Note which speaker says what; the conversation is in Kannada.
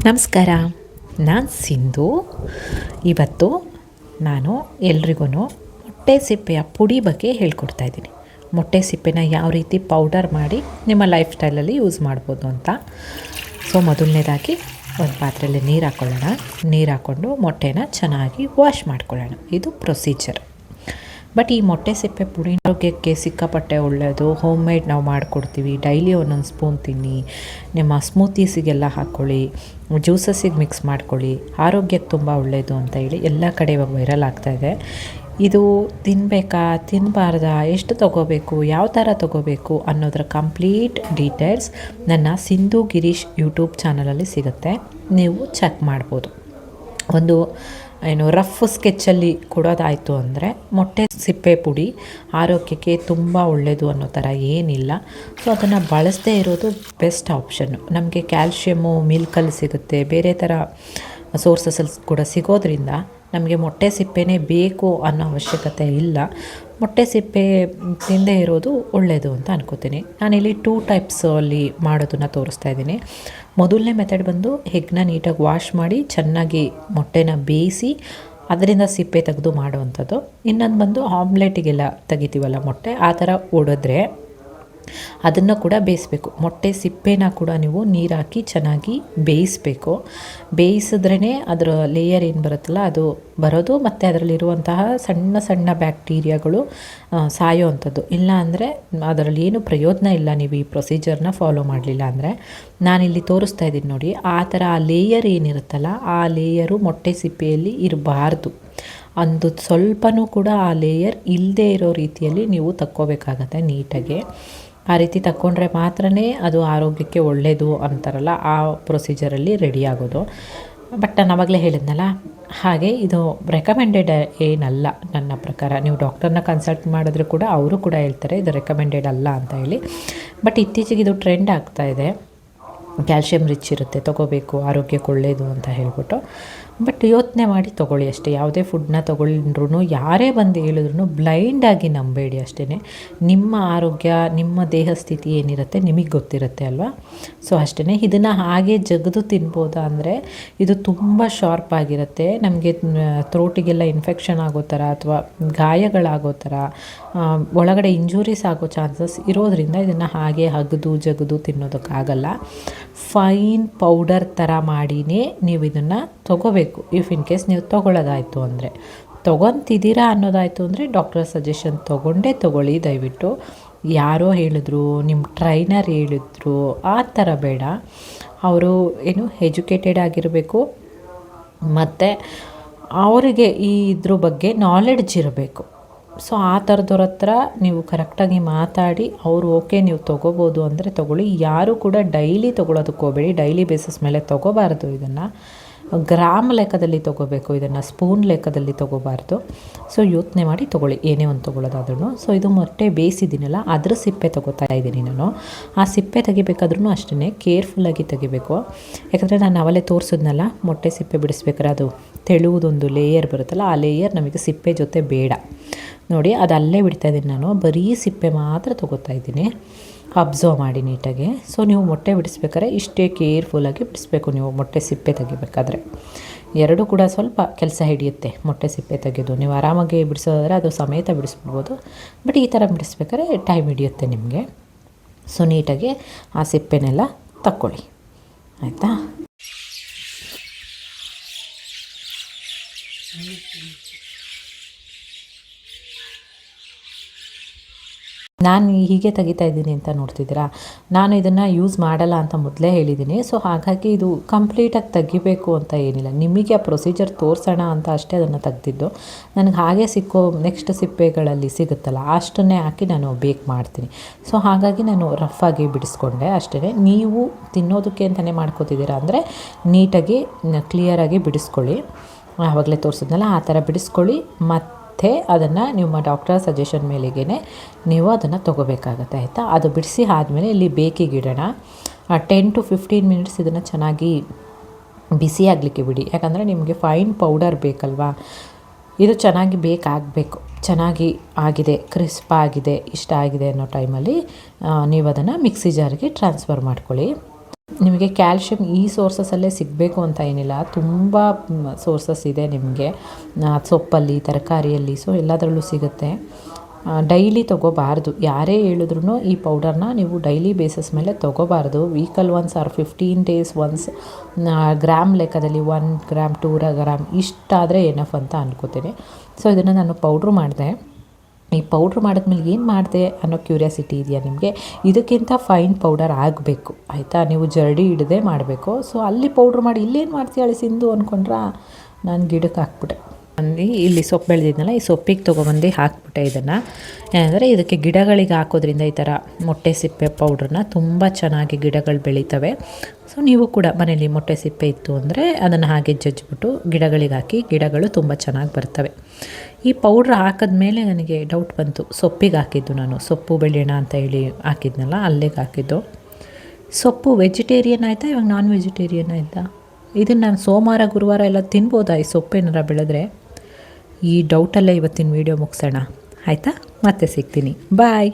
Speaker 1: ನಮಸ್ಕಾರ. ನಾನು ಸಿಂಧು. ಇವತ್ತು ನಾನು ಎಲ್ರಿಗೂ ಮೊಟ್ಟೆ ಸಿಪ್ಪೆಯ ಪುಡಿ ಬಗ್ಗೆ ಹೇಳ್ಕೊಡ್ತಾಯಿದ್ದೀನಿ. ಮೊಟ್ಟೆ ಸಿಪ್ಪೆನ ಯಾವ ರೀತಿ ಪೌಡರ್ ಮಾಡಿ ನಿಮ್ಮ ಲೈಫ್ ಸ್ಟೈಲಲ್ಲಿ ಯೂಸ್ ಮಾಡ್ಬೋದು ಅಂತ. ಮೊದಲನೇದಾಗಿ ಒಂದು ಪಾತ್ರೆಯಲ್ಲಿ ನೀರು ಹಾಕ್ಕೊಳ್ಳೋಣ. ನೀರು ಹಾಕ್ಕೊಂಡು ಮೊಟ್ಟೆನ ಚೆನ್ನಾಗಿ ವಾಶ್ ಮಾಡ್ಕೊಳ್ಳೋಣ. ಇದು ಪ್ರೊಸೀಜರ್. ಬಟ್ ಈ ಮೊಟ್ಟೆ ಸಿಪ್ಪೆ ಪುಡಿ ಆರೋಗ್ಯಕ್ಕೆ ಸಿಕ್ಕಾಪಟ್ಟೆ ಒಳ್ಳೆಯದು. ಹೋಮ್ ಮೇಡ್ ನಾವು ಮಾಡಿಕೊಡ್ತೀವಿ. ಡೈಲಿ ಒಂದೊಂದು ಸ್ಪೂನ್ ತಿನ್ನಿ. ನಿಮ್ಮ ಸ್ಮೂತೀಸಿಗೆಲ್ಲ ಹಾಕ್ಕೊಳ್ಳಿ, ಜ್ಯೂಸಸ್ಸಿಗೆ ಮಿಕ್ಸ್ ಮಾಡ್ಕೊಳ್ಳಿ. ಆರೋಗ್ಯಕ್ಕೆ ತುಂಬ ಒಳ್ಳೆಯದು ಅಂತ ಹೇಳಿ ಎಲ್ಲ ಕಡೆ ಇವಾಗ ವೈರಲ್ ಆಗ್ತಾಯಿದೆ. ಇದು ತಿನ್ನಬೇಕಾ, ತಿನ್ನಬಾರ್ದಾ, ಎಷ್ಟು ತೊಗೋಬೇಕು, ಯಾವ ಥರ ತೊಗೋಬೇಕು ಅನ್ನೋದರ ಕಂಪ್ಲೀಟ್ ಡೀಟೇಲ್ಸ್ ನನ್ನ ಸಿಂಧು ಗಿರೀಶ್ ಯೂಟ್ಯೂಬ್ ಚಾನಲಲ್ಲಿ ಸಿಗುತ್ತೆ. ನೀವು ಚೆಕ್ ಮಾಡ್ಬೋದು. ಒಂದು ರಫ್ ಸ್ಕೆಚ್ಚಲ್ಲಿ ಕೊಡೋದಾಯಿತು ಅಂದರೆ ಮೊಟ್ಟೆ ಸಿಪ್ಪೆ ಪುಡಿ ಆರೋಗ್ಯಕ್ಕೆ ತುಂಬ ಒಳ್ಳೆಯದು ಅನ್ನೋ ಥರ ಏನಿಲ್ಲ. ಅದನ್ನು ಬಳಸದೇ ಇರೋದು ಬೆಸ್ಟ್ ಆಪ್ಷನ್ನು. ನಮಗೆ ಕ್ಯಾಲ್ಶಿಯಮ್ಮು ಮಿಲ್ಕಲ್ಲಿ ಸಿಗುತ್ತೆ, ಬೇರೆ ಥರ ಸೋರ್ಸಸಲ್ಲಿ ಕೂಡ ಸಿಗೋದ್ರಿಂದ ನಮಗೆ ಮೊಟ್ಟೆ ಸಿಪ್ಪೆನೇ ಬೇಕು ಅನ್ನೋ ಅವಶ್ಯಕತೆ ಇಲ್ಲ. ಮೊಟ್ಟೆ ಸಿಪ್ಪೆ ತಿಂದೇ ಇರೋದು ಒಳ್ಳೆಯದು ಅಂತ ಅನ್ಕೋತೀನಿ. ನಾನಿಲ್ಲಿ 2 ಟೈಪ್ಸಲ್ಲಿ ಮಾಡೋದನ್ನು ತೋರಿಸ್ತಾ ಇದ್ದೀನಿ. ಮೊದಲನೇ ಮೆಥಡ್ ಬಂದು ಎಗ್ನ ನೀಟಾಗಿ ವಾಶ್ ಮಾಡಿ ಚೆನ್ನಾಗಿ ಮೊಟ್ಟೆನ ಬೇಯಿಸಿ ಅದರಿಂದ ಸಿಪ್ಪೆ ತೆಗೆದು ಮಾಡುವಂಥದ್ದು. ಇನ್ನೊಂದು ಬಂದು ಆಮ್ಲೆಟಿಗೆಲ್ಲ ತೆಗಿತೀವಲ್ಲ ಮೊಟ್ಟೆ, ಆ ಥರ ಒಡೆದ್ರೆ ಅದನ್ನು ಕೂಡ ಬೇಯಿಸಬೇಕು. ಮೊಟ್ಟೆ ಸಿಪ್ಪೆನ ಕೂಡ ನೀವು ನೀರು ಹಾಕಿ ಚೆನ್ನಾಗಿ ಬೇಯಿಸಬೇಕು. ಬೇಯಿಸಿದ್ರೇ ಅದರ ಲೇಯರ್ ಏನು ಬರುತ್ತಲ್ಲ ಅದು ಬರೋದು, ಮತ್ತು ಅದರಲ್ಲಿರುವಂತಹ ಸಣ್ಣ ಸಣ್ಣ ಬ್ಯಾಕ್ಟೀರಿಯಾಗಳು ಸಾಯೋ ಅಂಥದ್ದು. ಇಲ್ಲ ಅಂದರೆ ಅದರಲ್ಲಿ ಏನು ಪ್ರಯೋಜನ ಇಲ್ಲ ನೀವು ಈ ಪ್ರೊಸೀಜರ್ನ ಫಾಲೋ ಮಾಡಲಿಲ್ಲ ಅಂದರೆ. ನಾನಿಲ್ಲಿ ತೋರಿಸ್ತಾ ಇದ್ದೀನಿ ನೋಡಿ, ಆ ಥರ ಆ ಲೇಯರ್ ಏನಿರುತ್ತಲ್ಲ ಆ ಲೇಯರು ಮೊಟ್ಟೆ ಸಿಪ್ಪೆಯಲ್ಲಿ ಇರಬಾರ್ದು. ಒಂದು ಸ್ವಲ್ಪನೂ ಕೂಡ ಆ ಲೇಯರ್ ಇಲ್ಲದೇ ಇರೋ ರೀತಿಯಲ್ಲಿ ನೀವು ತಕ್ಕೋಬೇಕಾಗತ್ತೆ ನೀಟಾಗಿ. ಆ ರೀತಿ ತಕ್ಕೊಂಡ್ರೆ ಮಾತ್ರ ಅದು ಆರೋಗ್ಯಕ್ಕೆ ಒಳ್ಳೆಯದು ಅಂತಾರಲ್ಲ, ಆ ಪ್ರೊಸೀಜರಲ್ಲಿ ರೆಡಿ ಆಗೋದು. ಬಟ್ ನಾನು ಆವಾಗಲೇ ಹೇಳಿದ್ನಲ್ಲ, ಹಾಗೆ ಇದು ರೆಕಮೆಂಡೆಡ್ ಏನಲ್ಲ ನನ್ನ ಪ್ರಕಾರ. ನೀವು ಡಾಕ್ಟರ್ನ ಕನ್ಸಲ್ಟ್ ಮಾಡಿದ್ರೆ ಕೂಡ ಅವರು ಕೂಡ ಹೇಳ್ತಾರೆ ಇದು ರೆಕಮೆಂಡೆಡ್ ಅಲ್ಲ ಅಂತ ಹೇಳಿ. ಬಟ್ ಇತ್ತೀಚೆಗೆ ಇದು ಟ್ರೆಂಡ್ ಆಗ್ತಾಯಿದೆ. ಕ್ಯಾಲ್ಶಿಯಂ ರಿಚ್ ಇರುತ್ತೆ, ತೊಗೋಬೇಕು, ಆರೋಗ್ಯಕ್ಕೆ ಒಳ್ಳೆಯದು ಅಂತ ಹೇಳ್ಬಿಟ್ಟು. ಬಟ್ ಯೋಚನೆ ಮಾಡಿ ತೊಗೊಳ್ಳಿ ಅಷ್ಟೇ. ಯಾವುದೇ ಫುಡ್ನ ತೊಗೊಂಡ್ರೂ ಯಾರೇ ಬಂದು ಹೇಳಿದ್ರು ಬ್ಲೈಂಡಾಗಿ ನಂಬೇಡಿ ಅಷ್ಟೇ. ನಿಮ್ಮ ಆರೋಗ್ಯ, ನಿಮ್ಮ ದೇಹ ಸ್ಥಿತಿ ಏನಿರುತ್ತೆ ನಿಮಗೆ ಗೊತ್ತಿರುತ್ತೆ ಅಲ್ವಾ. ಅಷ್ಟೇ. ಇದನ್ನು ಹಾಗೆ ಜಗದು ತಿನ್ಬೋದಾ ಅಂದರೆ ಇದು ತುಂಬ ಶಾರ್ಪ್ ಆಗಿರುತ್ತೆ. ನಮಗೆ ಥ್ರೋಟಿಗೆಲ್ಲ ಇನ್ಫೆಕ್ಷನ್ ಆಗೋ ಥರ ಅಥವಾ ಗಾಯಗಳಾಗೋ ಥರ, ಒಳಗಡೆ ಇಂಜುರೀಸ್ ಆಗೋ ಚಾನ್ಸಸ್ ಇರೋದರಿಂದ ಇದನ್ನು ಹಾಗೆ ಅಗದು ಜಗದು ತಿನ್ನೋದಕ್ಕಾಗಲ್ಲ. ಫೈನ್ ಪೌಡರ್ ಥರ ಮಾಡಿನೇ ನೀವು ಇದನ್ನು ತೊಗೋಬೇಕು. ಇಫ್ ಇನ್ ಕೇಸ್ ನೀವು ತೊಗೊಳ್ಳೋದಾಯಿತು ಅಂದರೆ, ತೊಗೊತಿದ್ದೀರಾ ಅನ್ನೋದಾಯಿತು ಅಂದರೆ ಡಾಕ್ಟರ್ ಸಜೆಷನ್ ತೊಗೊಂಡೇ ತೊಗೊಳ್ಳಿ ದಯವಿಟ್ಟು. ಯಾರೋ ಹೇಳಿದ್ರು, ನಿಮ್ಮ ಟ್ರೈನರ್ ಹೇಳಿದ್ರು ಆ ಥರ ಬೇಡ. ಅವರು ಎಜುಕೇಟೆಡ್ ಆಗಿರಬೇಕು, ಮತ್ತು ಅವರಿಗೆ ಇದ್ರ ಬಗ್ಗೆ ನಾಲೆಡ್ಜ್ ಇರಬೇಕು. ಆ ಥರದವ್ರ ಹತ್ರ ನೀವು ಕರೆಕ್ಟಾಗಿ ಮಾತಾಡಿ ಅವರು ಓಕೆ ನೀವು ತೊಗೋಬೋದು ಅಂದರೆ ತೊಗೊಳ್ಳಿ. ಯಾರೂ ಕೂಡ ಡೈಲಿ ತೊಗೊಳೋದಕ್ಕೆ ಹೋಗಬೇಡಿ. ಡೈಲಿ ಬೇಸಿಸ್ ಮೇಲೆ ತೊಗೋಬಾರ್ದು. ಇದನ್ನು ಗ್ರಾಮ್ ಲೆಕ್ಕದಲ್ಲಿ ತೊಗೋಬೇಕು, ಇದನ್ನು ಸ್ಪೂನ್ ಲೆಕ್ಕದಲ್ಲಿ ತೊಗೋಬಾರ್ದು. ಯೋಚನೆ ಮಾಡಿ ತೊಗೊಳ್ಳಿ ಏನೇ ಒಂದು ತೊಗೊಳ್ಳೋದಾದ್ರೂ. ಇದು ಮೊಟ್ಟೆ ಬೇಯಿಸಿದ್ದೀನಲ್ಲ ಅದ್ರ ಸಿಪ್ಪೆ ತೊಗೋತಾ ಇದ್ದೀನಿ ನಾನು. ಆ ಸಿಪ್ಪೆ ತೆಗಿಬೇಕಾದ್ರೂ ಅಷ್ಟೇ ಕೇರ್ಫುಲ್ಲಾಗಿ ತೆಗಿಬೇಕು. ಯಾಕಂದರೆ ನಾನು ಅವಲೇ ತೋರಿಸಿದ್ನಲ್ಲ, ಮೊಟ್ಟೆ ಸಿಪ್ಪೆ ಬಿಡಿಸ್ಬೇಕಾದ್ರೆ ಅದು ತೆಳುವುದೊಂದು ಲೇಯರ್ ಬರುತ್ತಲ್ಲ, ಆ ಲೇಯರ್ ನಮಗೆ ಸಿಪ್ಪೆ ಜೊತೆ ಬೇಡ ನೋಡಿ. ಅದು ಅಲ್ಲೇ ಬಿಡ್ತಾಯಿದ್ದೀನಿ ನಾನು. ಬರೀ ಸಿಪ್ಪೆ ಮಾತ್ರ ತೊಗೋತಾ ಇದ್ದೀನಿ. ಅಬ್ಸರ್ವ್ ಮಾಡಿ ನೀಟಾಗಿ. ನೀವು ಮೊಟ್ಟೆ ಬಿಡಿಸ್ಬೇಕಾದ್ರೆ ಇಷ್ಟೇ ಕೇರ್ಫುಲ್ಲಾಗಿ ಬಿಡಿಸ್ಬೇಕು. ನೀವು ಮೊಟ್ಟೆ ಸಿಪ್ಪೆ ತೆಗಿಬೇಕಾದ್ರೆ ಎರಡೂ ಕೂಡ ಸ್ವಲ್ಪ ಕೆಲಸ ಹಿಡಿಯುತ್ತೆ. ಮೊಟ್ಟೆ ಸಿಪ್ಪೆ ತೆಗೆದು ನೀವು ಆರಾಮಾಗಿ ಬಿಡಿಸೋದಾದ್ರೆ ಅದು ಸಮೇತ ಬಿಡಿಸ್ಬಿಡ್ಬೋದು. ಬಟ್ ಈ ಥರ ಬಿಡಿಸ್ಬೇಕಾದ್ರೆ ಟೈಮ್ ಹಿಡಿಯುತ್ತೆ ನಿಮಗೆ. ನೀಟಾಗಿ ಆ ಸಿಪ್ಪೆನೆಲ್ಲ ತಕ್ಕೊಳ್ಳಿ, ಆಯಿತಾ. ನಾನು ಹೀಗೆ ತೆಗಿತಾ ಇದ್ದೀನಿ ಅಂತ ನೋಡ್ತಿದ್ದೀರಾ. ನಾನು ಇದನ್ನು ಯೂಸ್ ಮಾಡಲ್ಲ ಅಂತ ಮೊದಲೇ ಹೇಳಿದ್ದೀನಿ. ಹಾಗಾಗಿ ಇದು ಕಂಪ್ಲೀಟಾಗಿ ತೆಗಿಬೇಕು ಅಂತ ಏನಿಲ್ಲ. ನಿಮಗೆ ಆ ಪ್ರೊಸೀಜರ್ ತೋರಿಸೋಣ ಅಂತ ಅಷ್ಟೇ ಅದನ್ನು ತೆಗ್ದಿದ್ದು. ನನಗೆ ಹಾಗೆ ಸಿಕ್ಕೋ ನೆಕ್ಸ್ಟ್ ಸಿಪ್ಪೆಗಳಲ್ಲಿ ಸಿಗುತ್ತಲ್ಲ ಅಷ್ಟನ್ನೇ ಹಾಕಿ ನಾನು ಬೇಕ್ ಮಾಡ್ತೀನಿ. ಹಾಗಾಗಿ ನಾನು ರಫಾಗಿ ಬಿಡಿಸ್ಕೊಂಡೆ ಅಷ್ಟೇ. ನೀವು ತಿನ್ನೋದಕ್ಕೆ ಅಂತಲೇ ಮಾಡ್ಕೋತಿದ್ದೀರಾ ಅಂದರೆ ನೀಟಾಗಿ ಕ್ಲಿಯರಾಗಿ ಬಿಡಿಸ್ಕೊಳ್ಳಿ. ಆವಾಗಲೇ ತೋರಿಸಿದ್ನಲ್ಲ ಆ ಥರ ಬಿಡಿಸ್ಕೊಳ್ಳಿ. ಮತ್ತು ಅದನ್ನು ನಿಮ್ಮ ಡಾಕ್ಟರ್ ಸಜೆಷನ್ ಮೇಲೆಗೇ ನೀವು ಅದನ್ನು ತೊಗೋಬೇಕಾಗತ್ತೆ, ಆಯಿತಾ. ಅದು ಬಿಡಿಸಿ ಆದಮೇಲೆ ಇಲ್ಲಿ ಬೇಕಿಗಿಡೋಣ. 10 to 15 ಮಿನಿಟ್ಸ್ ಇದನ್ನು ಚೆನ್ನಾಗಿ ಬಿಸಿ ಆಗಲಿಕ್ಕೆ ಬಿಡಿ. ಯಾಕಂದರೆ ನಿಮಗೆ ಫೈನ್ ಪೌಡರ್ ಬೇಕಲ್ವಾ. ಇದು ಚೆನ್ನಾಗಿ ಬೇಕಾಗಬೇಕು. ಚೆನ್ನಾಗಿ ಆಗಿದೆ, ಕ್ರಿಸ್ಪ್ ಆಗಿದೆ, ಇಷ್ಟ ಆಗಿದೆ ಅನ್ನೋ ಟೈಮಲ್ಲಿ ನೀವು ಅದನ್ನು ಮಿಕ್ಸಿ ಜಾರಿಗೆ ಟ್ರಾನ್ಸ್ಫರ್ ಮಾಡ್ಕೊಳ್ಳಿ. ನಿಮಗೆ ಕ್ಯಾಲ್ಶಿಯಂ ಈ ಸೋರ್ಸಸಲ್ಲೇ ಸಿಗಬೇಕು ಅಂತ ಏನಿಲ್ಲ, ತುಂಬ ಸೋರ್ಸಸ್ ಇದೆ ನಿಮಗೆ ಸೊಪ್ಪಲ್ಲಿ, ತರಕಾರಿಯಲ್ಲಿ, ಸೊ ಎಲ್ಲದರಲ್ಲೂ ಸಿಗುತ್ತೆ. ಡೈಲಿ ತೊಗೋಬಾರ್ದು, ಯಾರೇ ಹೇಳಿದ್ರು ಈ ಪೌಡರ್ನ ನೀವು ಡೈಲಿ ಬೇಸಿಸ್ ಮೇಲೆ ತೊಗೋಬಾರ್ದು. Weekly once or 15 days once gram ಲೆಕ್ಕದಲ್ಲಿ 1 ಗ್ರಾಮ್ 2 ಗ್ರಾಮ್ ಇಷ್ಟಾದರೆ ಎನಫ್ ಅಂತ ಅನ್ಕೋತೀನಿ. ಸೊ ಇದನ್ನು ನಾನು ಪೌಡ್ರ್ ಮಾಡಿದೆ. ಈ ಪೌಡ್ರ್ ಮಾಡಿದ್ಮೇಲೆ ಏನು ಮಾಡಿದೆ ಅನ್ನೋ ಕ್ಯೂರಿಯಾಸಿಟಿ ಇದೆಯಾ ನಿಮಗೆ? ಇದಕ್ಕಿಂತ ಫೈನ್ ಪೌಡರ್ ಆಗಬೇಕು ಆಯಿತಾ, ನೀವು ಜರಡಿ ಹಿಡದೆ ಮಾಡಬೇಕು. ಸೊ ಅಲ್ಲಿ ಪೌಡ್ರ್ ಮಾಡಿ ಇಲ್ಲೇನು ಮಾಡ್ತೀಯಾಳೆ ಸಿಂಧು ಅಂದ್ಕೊಂಡ್ರೆ ನಾನು ಗಿಡಕ್ಕೆ ಹಾಕ್ಬಿಟ್ಟೆ. ಇಲ್ಲಿ ಸೊಪ್ಪು ಬೆಳೆದಿದ್ನಲ್ಲ, ಈ ಸೊಪ್ಪಿಗೆ ತೊಗೊಬಂದು ಹಾಕ್ಬಿಟ್ಟೆ. ಇದನ್ನು ಏನಂದರೆ ಇದಕ್ಕೆ ಗಿಡಗಳಿಗೆ ಹಾಕೋದ್ರಿಂದ ಈ ಥರ ಮೊಟ್ಟೆ ಸಿಪ್ಪೆ ಪೌಡ್ರನ್ನ ತುಂಬ ಚೆನ್ನಾಗಿ ಗಿಡಗಳು ಬೆಳೀತವೆ. ಸೊ ನೀವು ಕೂಡ ಮನೇಲಿ ಮೊಟ್ಟೆ ಸಿಪ್ಪೆ ಇತ್ತು ಅಂದರೆ ಅದನ್ನು ಹಾಗೆ ಜಜ್ಜಿಬಿಟ್ಟು ಗಿಡಗಳಿಗೆ ಹಾಕಿ, ಗಿಡಗಳು ತುಂಬ ಚೆನ್ನಾಗಿ ಬರ್ತವೆ. ಈ ಪೌಡ್ರ್ ಹಾಕಿದ್ಮೇಲೆ ನನಗೆ ಡೌಟ್ ಬಂತು, ಸೊಪ್ಪಿಗೆ ಹಾಕಿದ್ದು ನಾನು, ಸೊಪ್ಪು ಬೆಳೆಯೋಣ ಅಂತ ಹೇಳಿ ಹಾಕಿದ್ನಲ್ಲ ಅಲ್ಲಿಗೆ ಹಾಕಿದ್ದು. ಸೊಪ್ಪು ವೆಜಿಟೇರಿಯನ್ ಆಯಿತಾ, ಇವಾಗ ನಾನ್ ವೆಜಿಟೇರಿಯನ್ ಆಯಿತಾ? ಇದನ್ನು ನಾನು ಸೋಮವಾರ ಗುರುವಾರ ಎಲ್ಲ ತಿನ್ಬೋದಾ ಈ ಸೊಪ್ಪೇನಾರ ಬೆಳೆದ್ರೆ? ಈ ಡೌಟಲ್ಲೇ ಇವತ್ತಿನ ವೀಡಿಯೋ ಮುಗಿಸೋಣ ಆಯಿತಾ? ಮತ್ತೆ ಸಿಗ್ತೀನಿ, ಬಾಯ್.